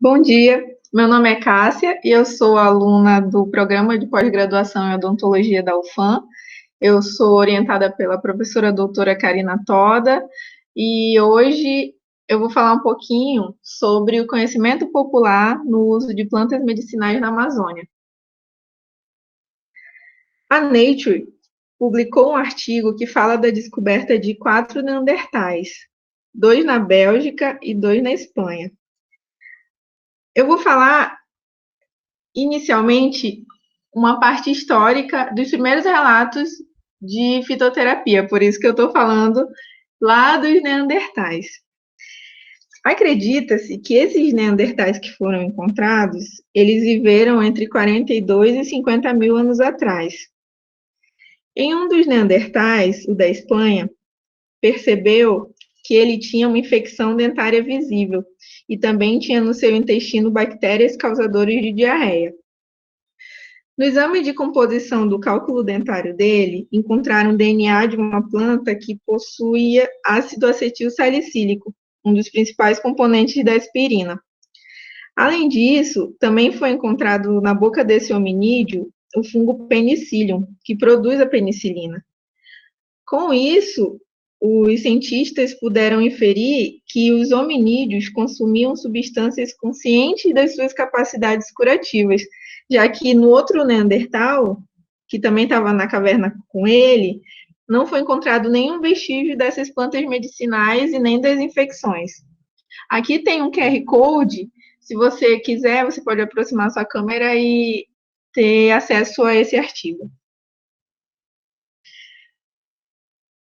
Bom dia, meu nome é Cássia e eu sou aluna do programa de pós-graduação em odontologia da UFAM. Eu sou orientada pela professora doutora Karina Toda e hoje eu vou falar um pouquinho sobre o conhecimento popular no uso de plantas medicinais na Amazônia. A Nature publicou um artigo que fala da descoberta de 4 neandertais, 2 na Bélgica e 2 na Espanha. Eu vou falar inicialmente uma parte histórica dos primeiros relatos de fitoterapia, por isso que eu estou falando lá dos neandertais. Acredita-se que esses neandertais que foram encontrados, eles viveram entre 42 e 50 mil anos atrás. Em um dos neandertais, o da Espanha, percebeu que ele tinha uma infecção dentária visível e também tinha no seu intestino bactérias causadoras de diarreia. No exame de composição do cálculo dentário dele, encontraram DNA de uma planta que possuía ácido acetil salicílico, um dos principais componentes da aspirina. Além disso, também foi encontrado na boca desse hominídeo o fungo Penicillium, que produz a penicilina. Com isso, os cientistas puderam inferir que os hominídeos consumiam substâncias conscientes das suas capacidades curativas, já que no outro Neandertal, que também estava na caverna com ele, não foi encontrado nenhum vestígio dessas plantas medicinais e nem das infecções. Aqui tem um QR Code, se você quiser, você pode aproximar sua câmera e ter acesso a esse artigo.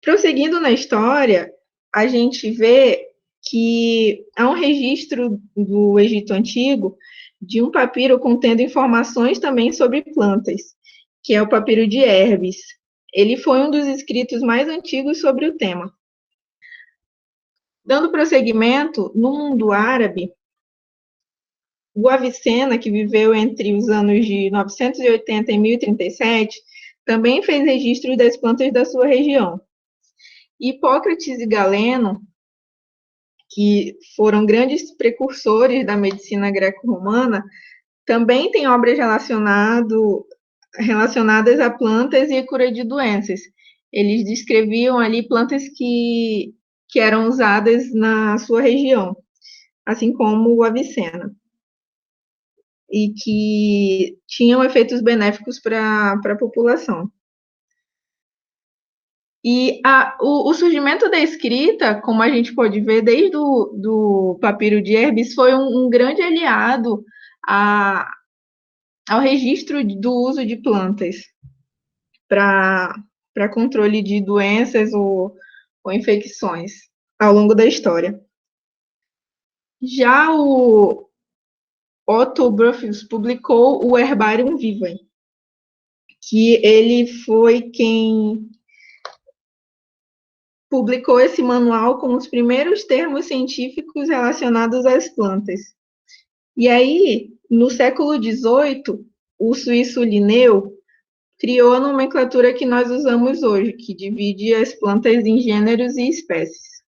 Prosseguindo na história, a gente vê que há um registro do Egito Antigo de um papiro contendo informações também sobre plantas, que é o papiro de Herbes. Ele foi um dos escritos mais antigos sobre o tema. Dando prosseguimento, no mundo árabe, o Avicena, que viveu entre os anos de 980 e 1037, também fez registros das plantas da sua região. Hipócrates e Galeno, que foram grandes precursores da medicina greco-romana, também têm obras relacionadas a plantas e a cura de doenças. Eles descreviam ali plantas que eram usadas na sua região, assim como o Avicena, e que tinham efeitos benéficos para a população. E o surgimento da escrita, como a gente pode ver desde do papiro de Herbes, foi um grande aliado ao registro do uso de plantas para controle de doenças ou infecções ao longo da história. Já o Otto Bruffels publicou o Herbarium Vivae, que ele foi quem publicou esse manual com os primeiros termos científicos relacionados às plantas. E aí, no século XVIII, o suíço Linneu criou a nomenclatura que nós usamos hoje, que divide as plantas em gêneros e espécies.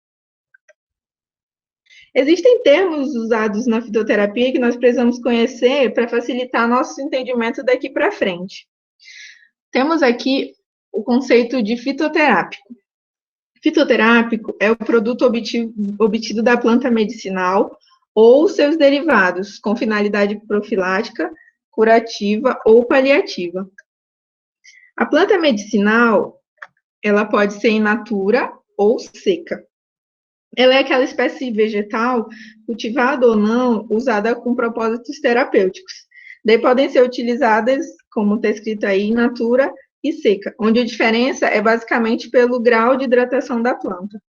Existem termos usados na fitoterapia que nós precisamos conhecer para facilitar nosso entendimento daqui para frente. Temos aqui o conceito de fitoterápico. Fitoterápico é o produto obtido da planta medicinal ou seus derivados, com finalidade profilática, curativa ou paliativa. A planta medicinal, ela pode ser in natura ou seca. Ela é aquela espécie vegetal, cultivada ou não, usada com propósitos terapêuticos. Daí podem ser utilizadas, como está escrito aí, in natura e seca, onde a diferença é basicamente pelo grau de hidratação da planta.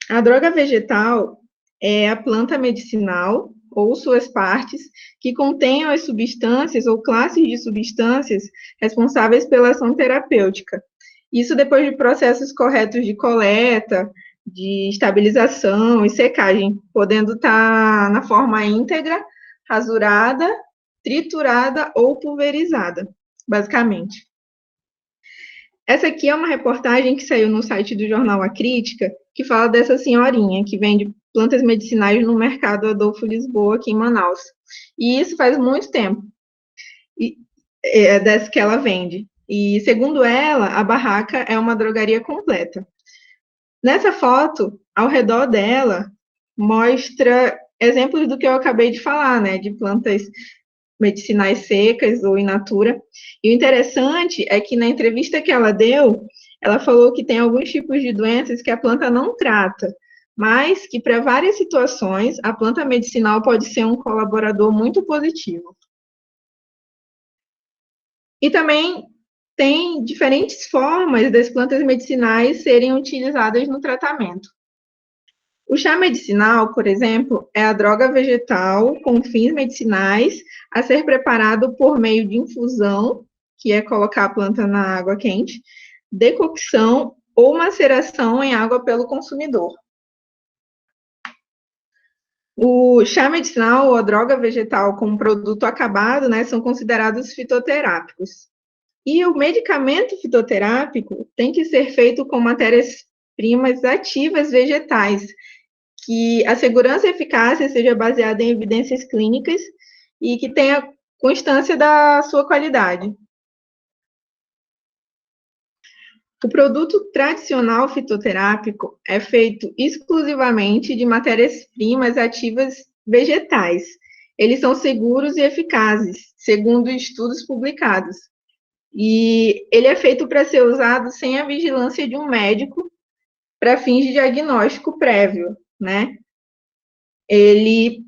A droga vegetal é a planta medicinal ou suas partes que contenham as substâncias ou classes de substâncias responsáveis pela ação terapêutica. Isso depois de processos corretos de coleta, de estabilização e secagem, podendo estar na forma íntegra, rasurada, triturada ou pulverizada, basicamente. Essa aqui é uma reportagem que saiu no site do jornal A Crítica, que fala dessa senhorinha que vende plantas medicinais no mercado Adolfo Lisboa, aqui em Manaus. E isso faz muito tempo, das que ela vende. E, segundo ela, a barraca é uma drogaria completa. Nessa foto, ao redor dela, mostra exemplos do que eu acabei de falar, né, de plantas medicinais secas ou in natura. E o interessante é que na entrevista que ela deu, ela falou que tem alguns tipos de doenças que a planta não trata, mas que para várias situações a planta medicinal pode ser um colaborador muito positivo. E também tem diferentes formas das plantas medicinais serem utilizadas no tratamento. O chá medicinal, por exemplo, é a droga vegetal com fins medicinais a ser preparado por meio de infusão, que é colocar a planta na água quente, decocção ou maceração em água pelo consumidor. O chá medicinal ou a droga vegetal como produto acabado, né, são considerados fitoterápicos. E o medicamento fitoterápico tem que ser feito com matérias-primas ativas vegetais, que a segurança e eficácia seja baseada em evidências clínicas e que tenha constância da sua qualidade. O produto tradicional fitoterápico é feito exclusivamente de matérias-primas ativas vegetais. Eles são seguros e eficazes, segundo estudos publicados. E ele é feito para ser usado sem a vigilância de um médico para fins de diagnóstico prévio, né? Ele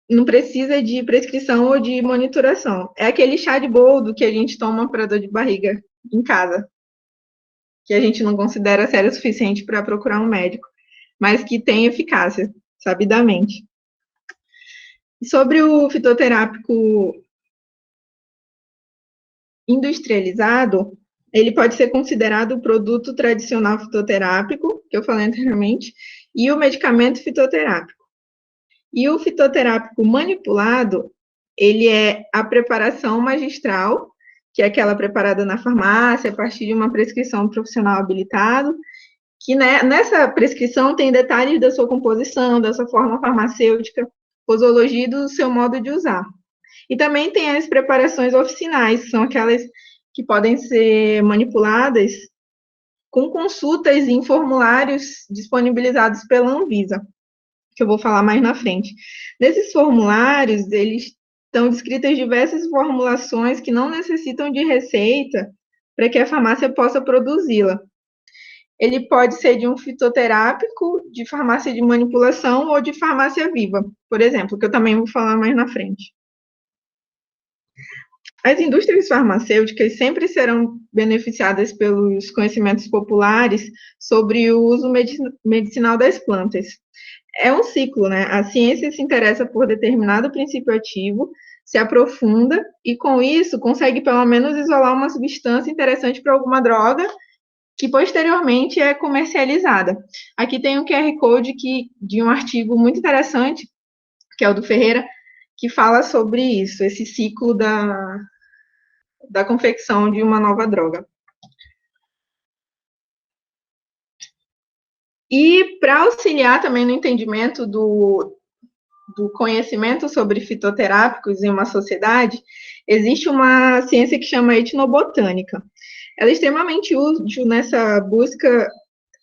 não precisa de prescrição ou de monitoração. É aquele chá de boldo que a gente toma para dor de barriga em casa, que a gente não considera sério o suficiente para procurar um médico, mas que tem eficácia, sabidamente. Sobre o fitoterápico industrializado, ele pode ser considerado o produto tradicional fitoterápico, que eu falei anteriormente, e o medicamento fitoterápico. E o fitoterápico manipulado, ele é a preparação magistral, que é aquela preparada na farmácia, a partir de uma prescrição profissional habilitado, que nessa prescrição tem detalhes da sua composição, da sua forma farmacêutica, posologia e do seu modo de usar. E também tem as preparações oficinais, que são aquelas que podem ser manipuladas com consultas em formulários disponibilizados pela Anvisa, que eu vou falar mais na frente. Nesses formulários, eles estão descritas diversas formulações que não necessitam de receita para que a farmácia possa produzi-la. Ele pode ser de um fitoterápico, de farmácia de manipulação ou de farmácia viva, por exemplo, que eu também vou falar mais na frente. As indústrias farmacêuticas sempre serão beneficiadas pelos conhecimentos populares sobre o uso medicinal das plantas. É um ciclo, né? A ciência se interessa por determinado princípio ativo, se aprofunda e, com isso, consegue pelo menos isolar uma substância interessante para alguma droga que posteriormente é comercializada. Aqui tem um QR Code de um artigo muito interessante, que é o do Ferreira, que fala sobre isso, esse ciclo da confecção de uma nova droga. E para auxiliar também no entendimento do conhecimento sobre fitoterápicos em uma sociedade, existe uma ciência que chama etnobotânica. Ela é extremamente útil nessa busca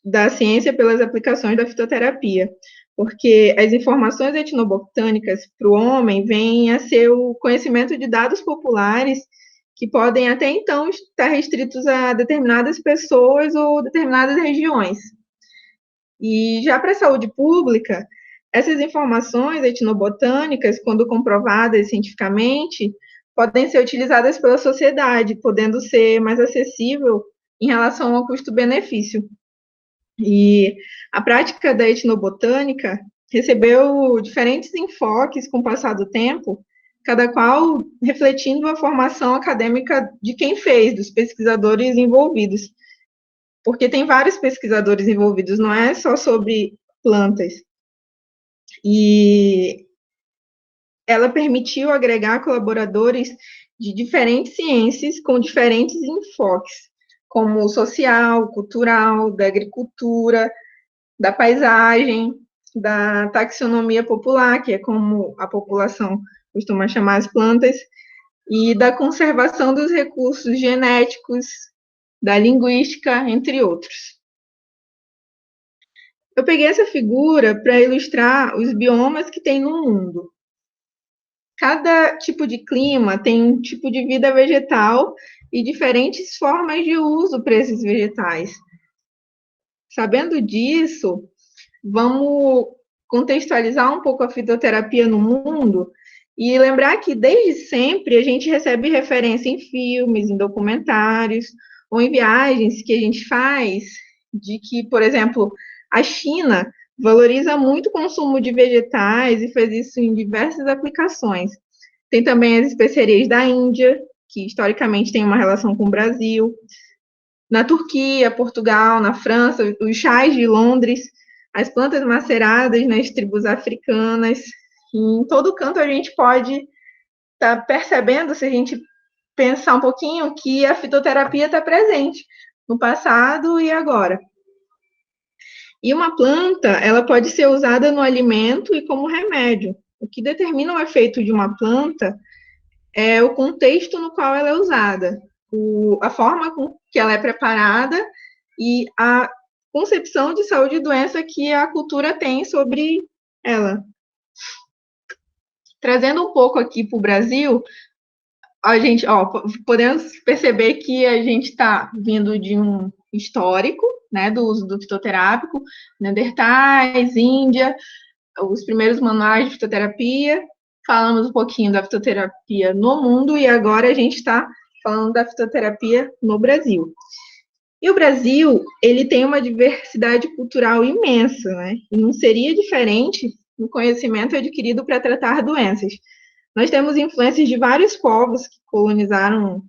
da ciência pelas aplicações da fitoterapia, porque as informações etnobotânicas para o homem vêm a ser o conhecimento de dados populares que podem até então estar restritos a determinadas pessoas ou determinadas regiões. E já para a saúde pública, essas informações etnobotânicas, quando comprovadas cientificamente, podem ser utilizadas pela sociedade, podendo ser mais acessível em relação ao custo-benefício. E a prática da etnobotânica recebeu diferentes enfoques com o passar do tempo, cada qual refletindo a formação acadêmica de quem fez, dos pesquisadores envolvidos. Porque tem vários pesquisadores envolvidos, não é só sobre plantas. E ela permitiu agregar colaboradores de diferentes ciências com diferentes enfoques, como o social, cultural, da agricultura, da paisagem, da taxonomia popular, que é como a população costuma chamar as plantas, e da conservação dos recursos genéticos, da linguística, entre outros. Eu peguei essa figura para ilustrar os biomas que tem no mundo. Cada tipo de clima tem um tipo de vida vegetal e diferentes formas de uso para esses vegetais. Sabendo disso, vamos contextualizar um pouco a fitoterapia no mundo e lembrar que, desde sempre, a gente recebe referência em filmes, em documentários, ou em viagens que a gente faz, de que, por exemplo, a China valoriza muito o consumo de vegetais e faz isso em diversas aplicações. Tem também as especiarias da Índia, que historicamente tem uma relação com o Brasil. Na Turquia, Portugal, na França, os chás de Londres, as plantas maceradas nas tribos africanas. E em todo canto a gente pode estar percebendo, se a gente pensar um pouquinho, que a fitoterapia está presente no passado e agora. E uma planta, ela pode ser usada no alimento e como remédio. O que determina o efeito de uma planta é o contexto no qual ela é usada, a forma com que ela é preparada e a concepção de saúde e doença que a cultura tem sobre ela. Trazendo um pouco aqui para o Brasil, a gente, podemos perceber que a gente está vindo de um histórico, né, do uso do fitoterápico, Neandertais, Índia, os primeiros manuais de fitoterapia. Falamos um pouquinho da fitoterapia no mundo e agora a gente está falando da fitoterapia no Brasil. E o Brasil, ele tem uma diversidade cultural imensa, né? E não seria diferente no conhecimento adquirido para tratar doenças. Nós temos influências de vários povos que colonizaram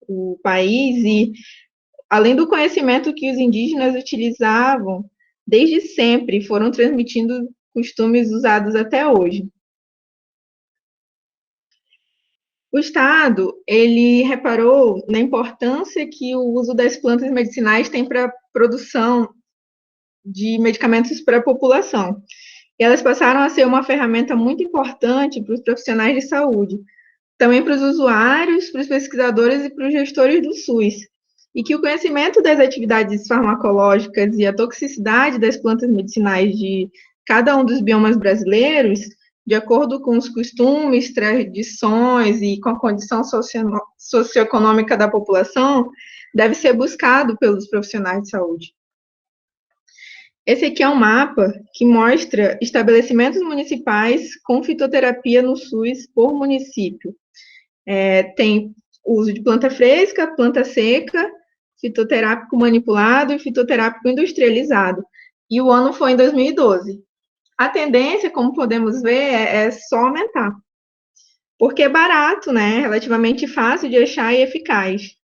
o país e, além do conhecimento que os indígenas utilizavam, desde sempre foram transmitindo costumes usados até hoje. O Estado, ele reparou na importância que o uso das plantas medicinais tem para a produção de medicamentos para a população. E elas passaram a ser uma ferramenta muito importante para os profissionais de saúde, também para os usuários, para os pesquisadores e para os gestores do SUS. E que o conhecimento das atividades farmacológicas e a toxicidade das plantas medicinais de cada um dos biomas brasileiros, de acordo com os costumes, tradições e com a condição socioeconômica da população, deve ser buscado pelos profissionais de saúde. Esse aqui é um mapa que mostra estabelecimentos municipais com fitoterapia no SUS por município. Tem uso de planta fresca, planta seca, fitoterápico manipulado e fitoterápico industrializado. E o ano foi em 2012. A tendência, como podemos ver, é só aumentar. Porque é barato, né? Relativamente fácil de achar e eficaz.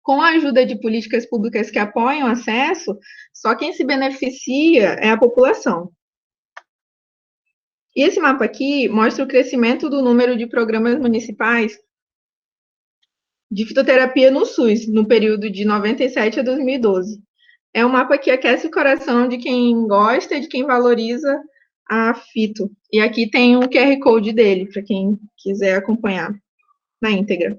Com a ajuda de políticas públicas que apoiam o acesso, só quem se beneficia é a população. E esse mapa aqui mostra o crescimento do número de programas municipais de fitoterapia no SUS, no período de 97 a 2012. É um mapa que aquece o coração de quem gosta e de quem valoriza a fito. E aqui tem o QR Code dele, para quem quiser acompanhar na íntegra.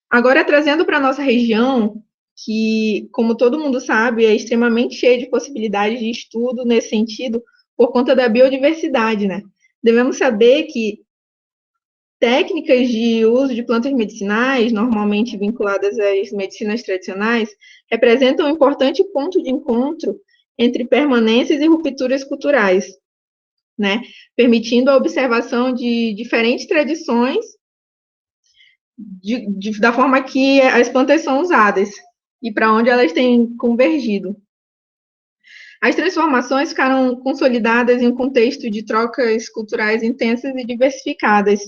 Agora, trazendo para a nossa região, que, como todo mundo sabe, é extremamente cheia de possibilidades de estudo nesse sentido, por conta da biodiversidade, né? Devemos saber que técnicas de uso de plantas medicinais, normalmente vinculadas às medicinas tradicionais, representam um importante ponto de encontro entre permanências e rupturas culturais, né? Permitindo a observação de diferentes tradições da forma que as plantas são usadas e para onde elas têm convergido. As transformações ficaram consolidadas em um contexto de trocas culturais intensas e diversificadas,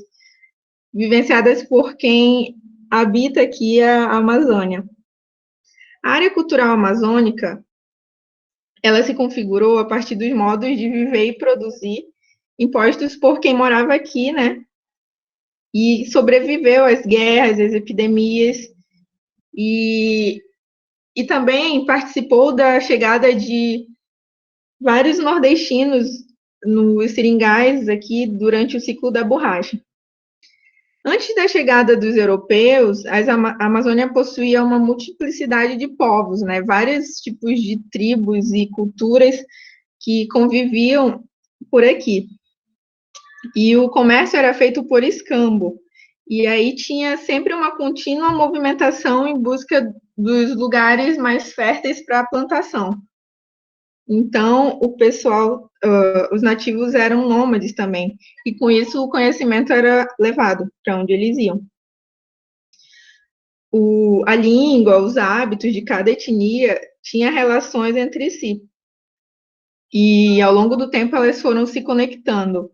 vivenciadas por quem habita aqui a Amazônia. A área cultural amazônica, ela se configurou a partir dos modos de viver e produzir impostos por quem morava aqui, né? E sobreviveu às guerras, às epidemias, e também participou da chegada de vários nordestinos nos seringais aqui durante o ciclo da borracha. Antes da chegada dos europeus, a Amazônia possuía uma multiplicidade de povos, né? Vários tipos de tribos e culturas que conviviam por aqui. E o comércio era feito por escambo. E aí tinha sempre uma contínua movimentação em busca dos lugares mais férteis para a plantação. Então, o pessoal, os nativos eram nômades também, e com isso o conhecimento era levado para onde eles iam. A língua, os hábitos de cada etnia tinha relações entre si. E ao longo do tempo elas foram se conectando.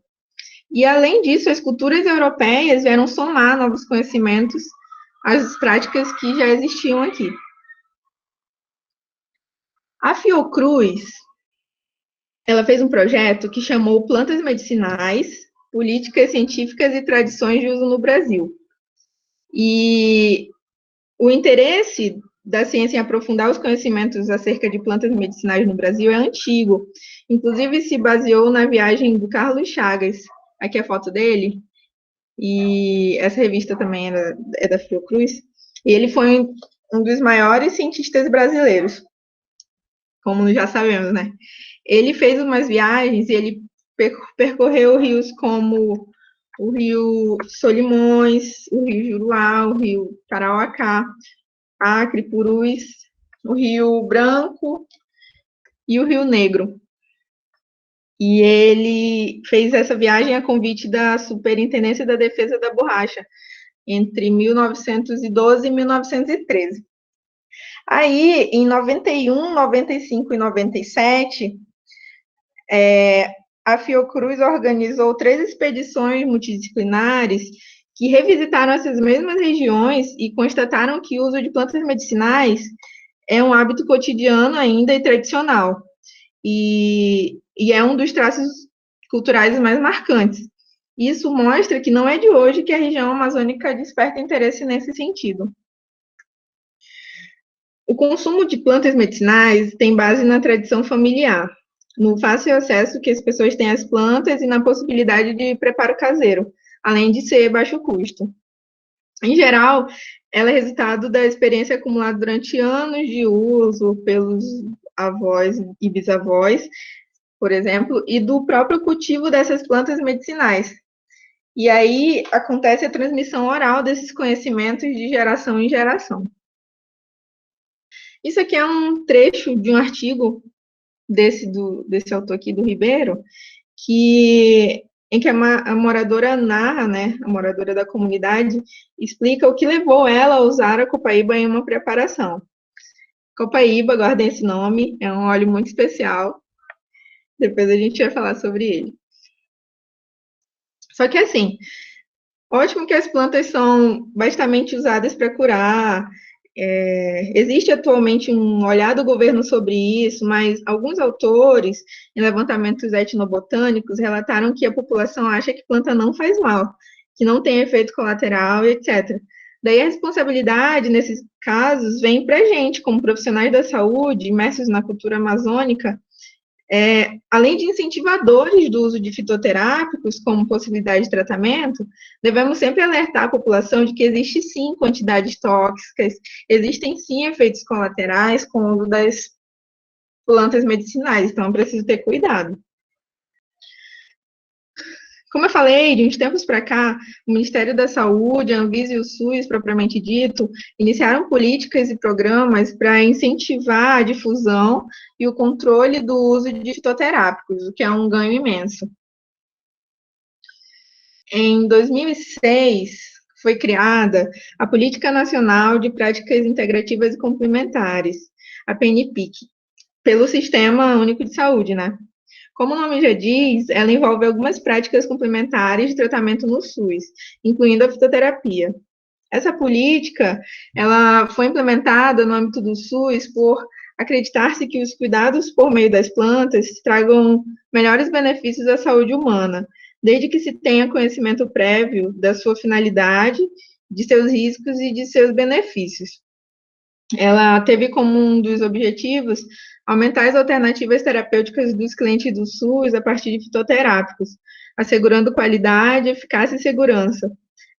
E além disso, as culturas europeias vieram somar novos conhecimentos às práticas que já existiam aqui. A Fiocruz, ela fez um projeto que chamou Plantas Medicinais, Políticas Científicas e Tradições de Uso no Brasil. E o interesse da ciência em aprofundar os conhecimentos acerca de plantas medicinais no Brasil é antigo. Inclusive, se baseou na viagem do Carlos Chagas. Aqui é a foto dele. E essa revista também é da Fiocruz. E ele foi um dos maiores cientistas brasileiros, como já sabemos, né? Ele fez umas viagens e ele percorreu rios como o Rio Solimões, o Rio Juruá, o Rio Tarauacá, Acre, Purus, o Rio Branco e o Rio Negro. E ele fez essa viagem a convite da Superintendência da Defesa da Borracha, entre 1912 e 1913. Aí, em 91, 95 e 97, a Fiocruz organizou 3 expedições multidisciplinares que revisitaram essas mesmas regiões e constataram que o uso de plantas medicinais é um hábito cotidiano ainda e tradicional. E é um dos traços culturais mais marcantes. Isso mostra que não é de hoje que a região amazônica desperta interesse nesse sentido. O consumo de plantas medicinais tem base na tradição familiar, no fácil acesso que as pessoas têm às plantas e na possibilidade de preparo caseiro, além de ser baixo custo. Em geral, ela é resultado da experiência acumulada durante anos de uso pelos avós e bisavós, por exemplo, e do próprio cultivo dessas plantas medicinais. E aí acontece a transmissão oral desses conhecimentos de geração em geração. Isso aqui é um trecho de um artigo desse autor aqui, do Ribeiro, em que a moradora narra, né, a moradora da comunidade, explica o que levou ela a usar a copaíba em uma preparação. Copaíba, guardem esse nome, é um óleo muito especial. Depois a gente vai falar sobre ele. Só que assim, ótimo que as plantas são bastante usadas para curar. Existe atualmente um olhar do governo sobre isso, mas alguns autores, em levantamentos etnobotânicos, relataram que a população acha que planta não faz mal, que não tem efeito colateral, etc. Daí a responsabilidade, nesses casos, vem para a gente, como profissionais da saúde, imersos na cultura amazônica, além de incentivadores do uso de fitoterápicos como possibilidade de tratamento, devemos sempre alertar a população de que existe sim quantidades tóxicas, existem sim efeitos colaterais com o uso das plantas medicinais, então é preciso ter cuidado. Como eu falei, de uns tempos para cá, o Ministério da Saúde, a Anvisa e o SUS, propriamente dito, iniciaram políticas e programas para incentivar a difusão e o controle do uso de fitoterápicos, o que é um ganho imenso. Em 2006, foi criada a Política Nacional de Práticas Integrativas e Complementares, a PNPIC, pelo Sistema Único de Saúde, né? Como o nome já diz, ela envolve algumas práticas complementares de tratamento no SUS, incluindo a fitoterapia. Essa política, ela foi implementada no âmbito do SUS por acreditar-se que os cuidados por meio das plantas tragam melhores benefícios à saúde humana, desde que se tenha conhecimento prévio da sua finalidade, de seus riscos e de seus benefícios. Ela teve como um dos objetivos aumentar as alternativas terapêuticas dos clientes do SUS a partir de fitoterápicos, assegurando qualidade, eficácia e segurança,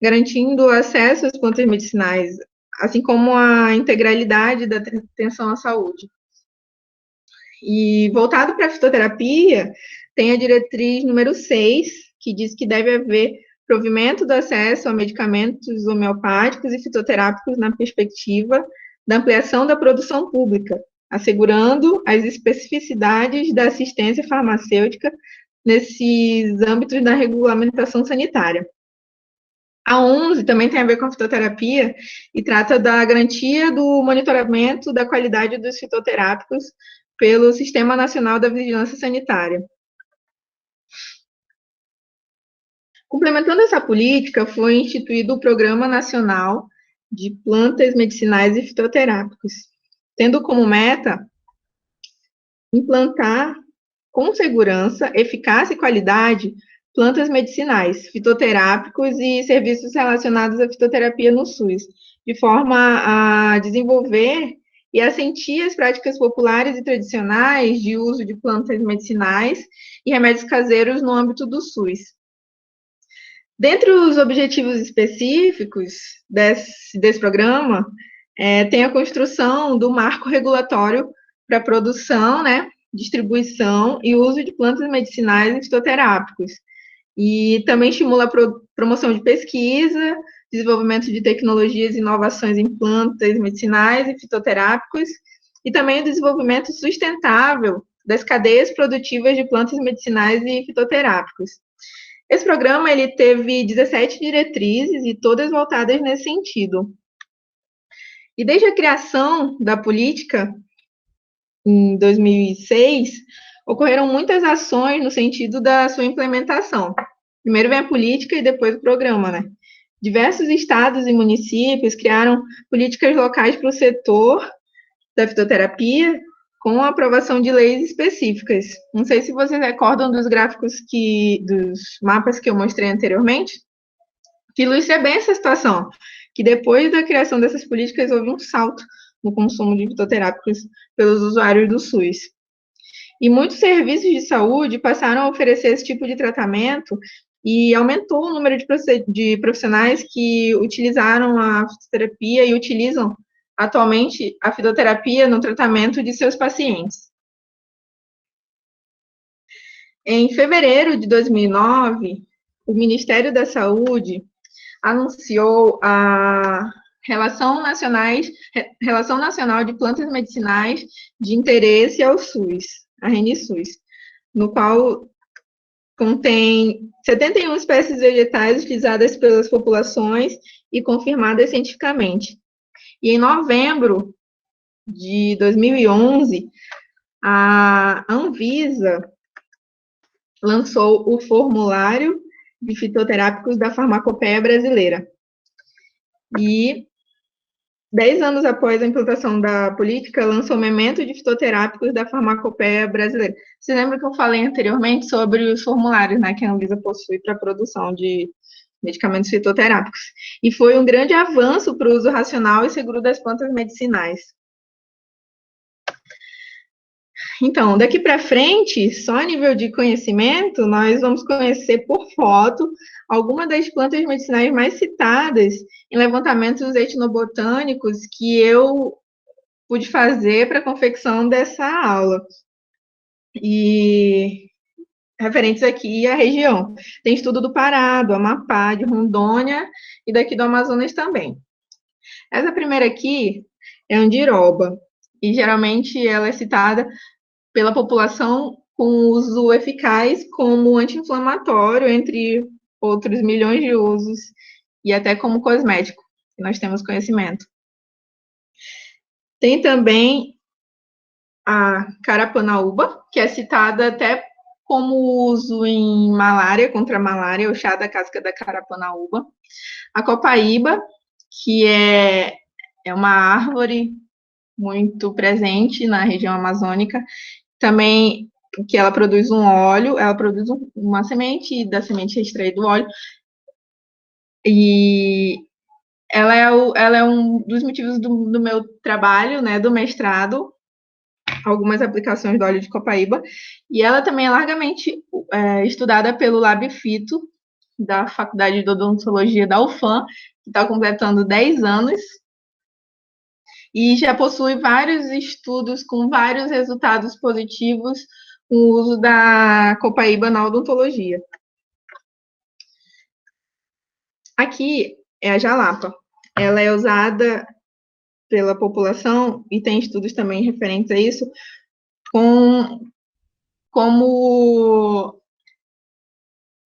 garantindo acesso às plantas medicinais, assim como a integralidade da atenção à saúde. E voltado para a fitoterapia, tem a diretriz número 6, que diz que deve haver provimento do acesso a medicamentos homeopáticos e fitoterápicos na perspectiva da ampliação da produção pública, assegurando as especificidades da assistência farmacêutica nesses âmbitos da regulamentação sanitária. A 11 também tem a ver com a fitoterapia e trata da garantia do monitoramento da qualidade dos fitoterápicos pelo Sistema Nacional da Vigilância Sanitária. Complementando essa política, foi instituído o Programa Nacional de Plantas Medicinais e Fitoterápicos, tendo como meta implantar com segurança, eficácia e qualidade plantas medicinais, fitoterápicos e serviços relacionados à fitoterapia no SUS, de forma a desenvolver e assentir as práticas populares e tradicionais de uso de plantas medicinais e remédios caseiros no âmbito do SUS. Dentre os objetivos específicos desse programa, tem a construção do marco regulatório para produção, distribuição e uso de plantas medicinais e fitoterápicos. E também estimula a promoção de pesquisa, desenvolvimento de tecnologias e inovações em plantas medicinais e fitoterápicos, e também o desenvolvimento sustentável das cadeias produtivas de plantas medicinais e fitoterápicos. Esse programa ele teve 17 diretrizes e todas voltadas nesse sentido. E desde a criação da política, em 2006, ocorreram muitas ações no sentido da sua implementação. Primeiro vem a política e depois o programa, Diversos estados e municípios criaram políticas locais para o setor da fitoterapia, com a aprovação de leis específicas. Não sei se vocês recordam dos gráficos dos mapas que eu mostrei anteriormente, que ilustra bem essa situação, que depois da criação dessas políticas houve um salto no consumo de fitoterápicos pelos usuários do SUS. E muitos serviços de saúde passaram a oferecer esse tipo de tratamento e aumentou o número de profissionais que utilizaram a fitoterapia e utilizam atualmente a fitoterapia no tratamento de seus pacientes. Em fevereiro de 2009, o Ministério da Saúde anunciou a Relação Nacional de Plantas Medicinais de Interesse ao SUS, a RNSUS, no qual contém 71 espécies vegetais utilizadas pelas populações e confirmadas cientificamente. E em novembro de 2011, a Anvisa lançou o formulário de fitoterápicos da farmacopeia brasileira. E 10 anos após a implantação da política, lançou o memento de fitoterápicos da farmacopeia brasileira. Você lembra que eu falei anteriormente sobre os formulários, que a Anvisa possui para a produção de medicamentos fitoterápicos? E foi um grande avanço para o uso racional e seguro das plantas medicinais. Então, daqui para frente, só a nível de conhecimento, nós vamos conhecer por foto algumas das plantas medicinais mais citadas em levantamentos etnobotânicos que eu pude fazer para a confecção dessa aula. E referentes aqui à região. Tem estudo do Pará, do Amapá, de Rondônia e daqui do Amazonas também. Essa primeira aqui é andiroba, e geralmente ela é citada pela população com uso eficaz como anti-inflamatório, entre outros milhões de usos, e até como cosmético, que nós temos conhecimento. Tem também a carapanaúba, que é citada até como uso em malária, contra a malária, o chá da casca da carapanaúba. A copaíba, que é uma árvore muito presente na região amazônica, também que ela produz um óleo, ela produz uma semente, e da semente é extraído o óleo, e ela é um dos motivos do meu trabalho, do mestrado, algumas aplicações do óleo de copaíba, e ela também é largamente estudada pelo LabFito, da Faculdade de Odontologia da UFAM, que está completando 10 anos, e já possui vários estudos com vários resultados positivos com o uso da copaíba na odontologia. Aqui é a jalapa. Ela é usada pela população, e tem estudos também referentes a isso, como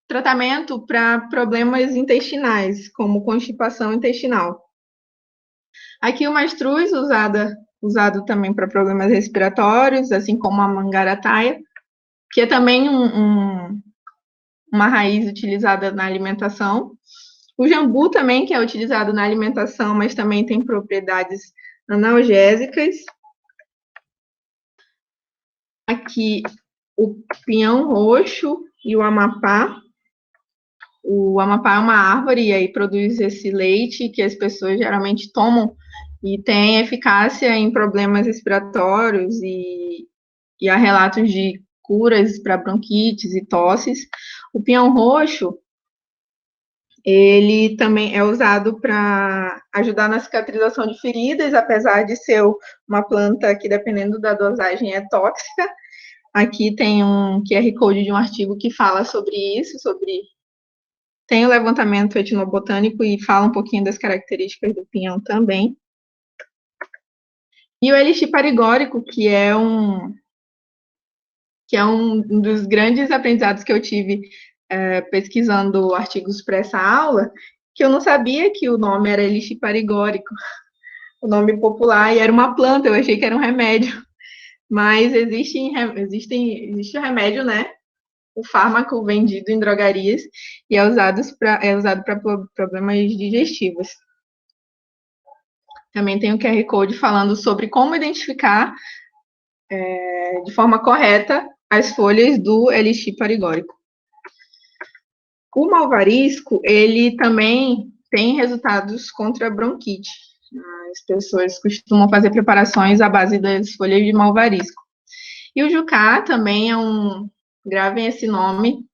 tratamento para problemas intestinais, como constipação intestinal. Aqui o mastruz, usado também para problemas respiratórios, assim como a mangarataia, que é também uma raiz utilizada na alimentação. O jambu também, que é utilizado na alimentação, mas também tem propriedades analgésicas. Aqui o pinhão roxo e o amapá. O amapá é uma árvore e aí produz esse leite que as pessoas geralmente tomam e tem eficácia em problemas respiratórios e há relatos de curas para bronquites e tosses. O pinhão roxo, ele também é usado para ajudar na cicatrização de feridas, apesar de ser uma planta que, dependendo da dosagem, é tóxica. Aqui tem um QR Code de um artigo que fala sobre isso, tem o levantamento etnobotânico e fala um pouquinho das características do pinhão também. E o elixir parigórico, que é um dos grandes aprendizados que eu tive pesquisando artigos para essa aula, que eu não sabia que o nome era elixir parigórico, o nome popular, e era uma planta, eu achei que era um remédio. Mas existe o remédio, né? O fármaco vendido em drogarias e é usado para problemas digestivos. Também tem o QR Code falando sobre como identificar de forma correta as folhas do elixir parigórico. O malvarisco, ele também tem resultados contra a bronquite. As pessoas costumam fazer preparações à base das folhas de malvarisco. E o jucá também é gravem esse nome,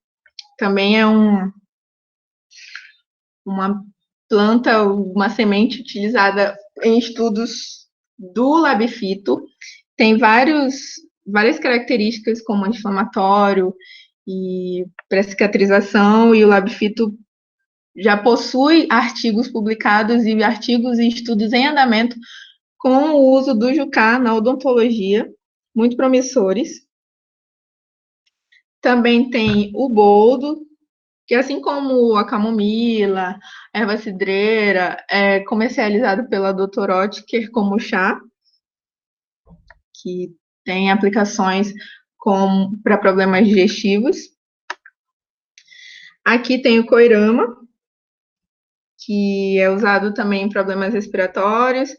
também é uma planta, uma semente utilizada em estudos do LabFito. Tem várias características, como anti-inflamatório e para cicatrização, e o LabFito já possui artigos publicados e artigos e estudos em andamento com o uso do jucá na odontologia, muito promissores. Também tem o boldo, que assim como a camomila, a erva cidreira, é comercializado pela Dr. Oetker como chá, que tem aplicações para problemas digestivos. Aqui tem o coirama, que é usado também em problemas respiratórios,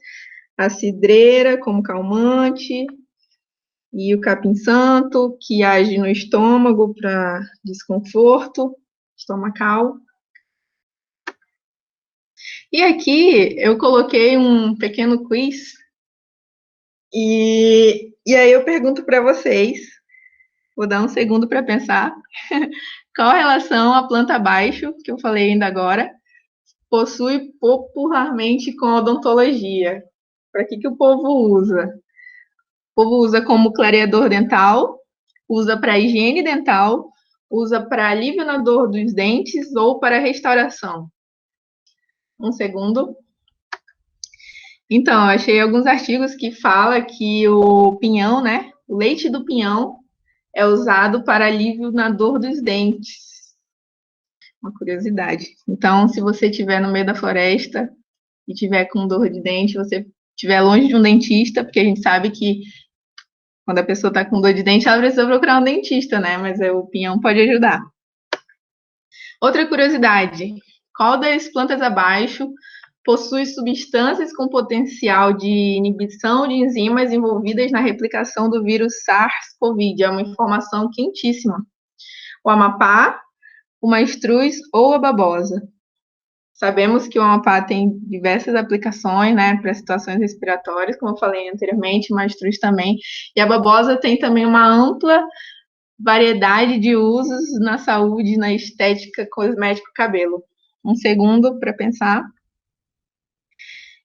a cidreira como calmante, e o capim-santo, que age no estômago para desconforto estomacal. E aqui eu coloquei um pequeno quiz, e aí eu pergunto para vocês, vou dar um segundo para pensar, qual a relação a planta abaixo, que eu falei ainda agora, possui popularmente com a odontologia? Para que o povo usa? O povo usa como clareador dental, usa para higiene dental, usa para alívio na dor dos dentes ou para restauração? Um segundo. Então, eu achei alguns artigos que falam que o pinhão, né, o leite do pinhão é usado para alívio na dor dos dentes. Uma curiosidade. Então, se você estiver no meio da floresta e estiver com dor de dente, você estiver longe de um dentista, porque a gente sabe que quando a pessoa está com dor de dente, ela precisa procurar um dentista, né? Mas o pinhão pode ajudar. Outra curiosidade: qual das plantas abaixo possui substâncias com potencial de inibição de enzimas envolvidas na replicação do vírus SARS-CoV? É uma informação quentíssima. O amapá, o mastruz ou a babosa? Sabemos que o Amapá tem diversas aplicações, né, para situações respiratórias, como eu falei anteriormente, mastruz também, e a babosa tem também uma ampla variedade de usos na saúde, na estética, cosmético, cabelo. Um segundo para pensar.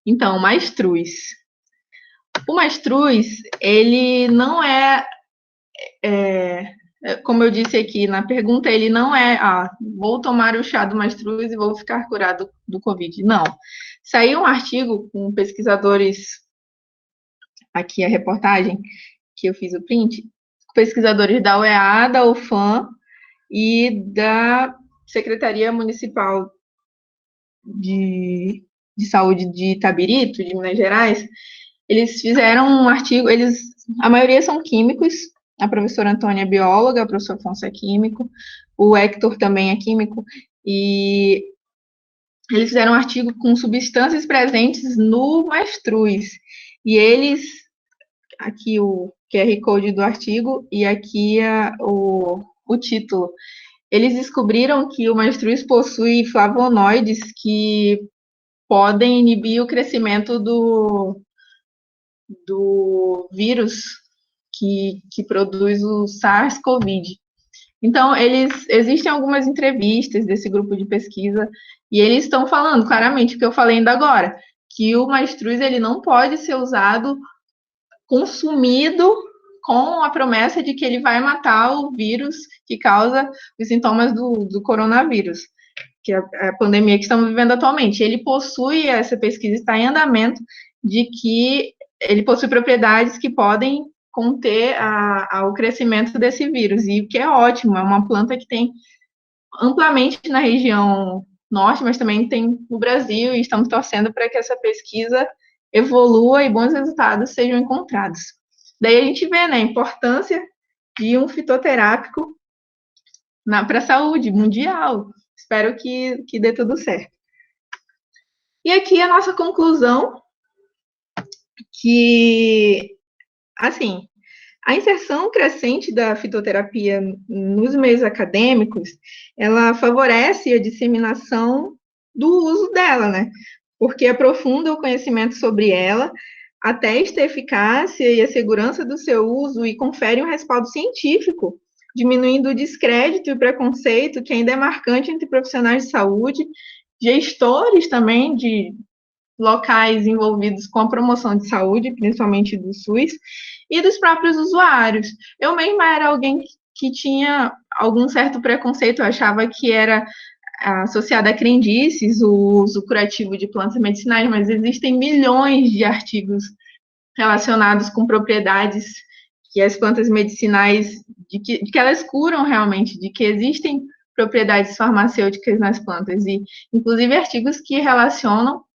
Então, mastruz. O mastruz, ele não como eu disse aqui na pergunta, ele não é, vou tomar o chá do mastruz e vou ficar curado do Covid. Não. Saiu um artigo com pesquisadores, aqui a reportagem, que eu fiz o print, pesquisadores da UEA, da UFAM e da Secretaria Municipal de Saúde de Itabirito, de Minas Gerais. Eles fizeram um artigo, a maioria são químicos, a professora Antônia é bióloga, o professor Afonso é químico, o Hector também é químico, e eles fizeram um artigo com substâncias presentes no mastruz, e eles, aqui o QR Code do artigo, e aqui o título, eles descobriram que o mastruz possui flavonoides que podem inibir o crescimento do vírus que produz o SARS-CoV. Então, existem algumas entrevistas desse grupo de pesquisa e eles estão falando claramente o que eu falei ainda agora, que o mastruz ele não pode ser usado, consumido com a promessa de que ele vai matar o vírus que causa os sintomas do coronavírus, que é a pandemia que estamos vivendo atualmente. Ele possui, essa pesquisa está em andamento, de que ele possui propriedades que podem conter o crescimento desse vírus, e o que é ótimo, é uma planta que tem amplamente na região norte, mas também tem no Brasil, e estamos torcendo para que essa pesquisa evolua e bons resultados sejam encontrados. Daí a gente vê, né, a importância de um fitoterápico para a saúde mundial. Espero que dê tudo certo. E aqui a nossa conclusão, que, assim, a inserção crescente da fitoterapia nos meios acadêmicos, ela favorece a disseminação do uso dela, né? Porque aprofunda o conhecimento sobre ela, atesta a eficácia e a segurança do seu uso e confere um respaldo científico, diminuindo o descrédito e o preconceito que ainda é marcante entre profissionais de saúde, gestores também de locais envolvidos com a promoção de saúde, principalmente do SUS, e dos próprios usuários. Eu mesma era alguém que tinha algum certo preconceito, eu achava que era associada a crendices, o uso curativo de plantas medicinais, mas existem milhões de artigos relacionados com propriedades que as plantas medicinais, de que elas curam realmente, de que existem propriedades farmacêuticas nas plantas, e inclusive artigos que relacionam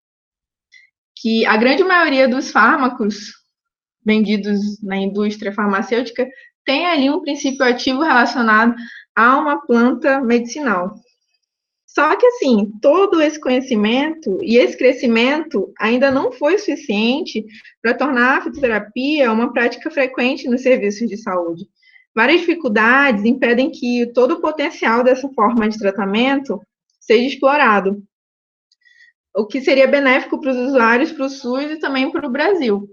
que a grande maioria dos fármacos vendidos na indústria farmacêutica tem ali um princípio ativo relacionado a uma planta medicinal. Só que, assim, todo esse conhecimento e esse crescimento ainda não foi suficiente para tornar a fitoterapia uma prática frequente nos serviços de saúde. Várias dificuldades impedem que todo o potencial dessa forma de tratamento seja explorado, o que seria benéfico para os usuários, para o SUS e também para o Brasil.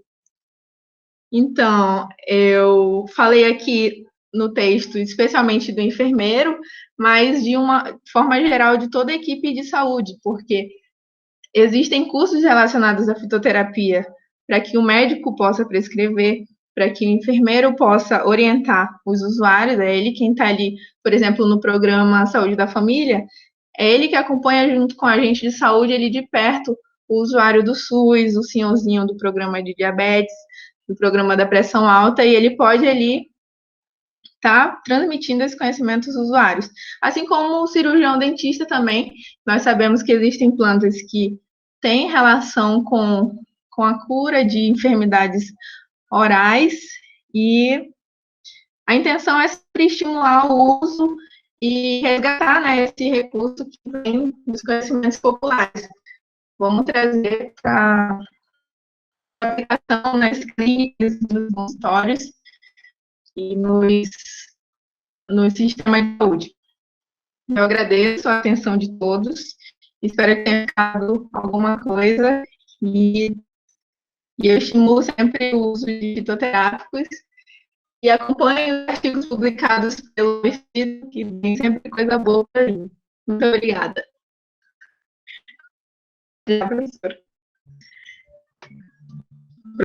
Então, eu falei aqui no texto, especialmente do enfermeiro, mas de uma forma geral de toda a equipe de saúde, porque existem cursos relacionados à fitoterapia para que o médico possa prescrever, para que o enfermeiro possa orientar os usuários, é ele quem está ali, por exemplo, no programa Saúde da Família, é ele que acompanha junto com a gente de saúde, ele de perto, o usuário do SUS, o senhorzinho do programa de diabetes, do programa da pressão alta, e ele pode ali estar transmitindo esse conhecimento aos usuários. Assim como o cirurgião dentista também, nós sabemos que existem plantas que têm relação com a cura de enfermidades orais, e a intenção é sempre estimular o uso e resgatar, né, esse recurso que vem dos conhecimentos populares. Vamos trazer para a aplicação nas clínicas, nos consultórios e no sistema de saúde. Eu agradeço a atenção de todos Espero que tenha ficado alguma coisa e eu estimulo sempre o uso de fitoterápicos e acompanho os artigos publicados pelo Vestido, que tem sempre coisa boa para mim. Muito obrigada. Obrigada, professora.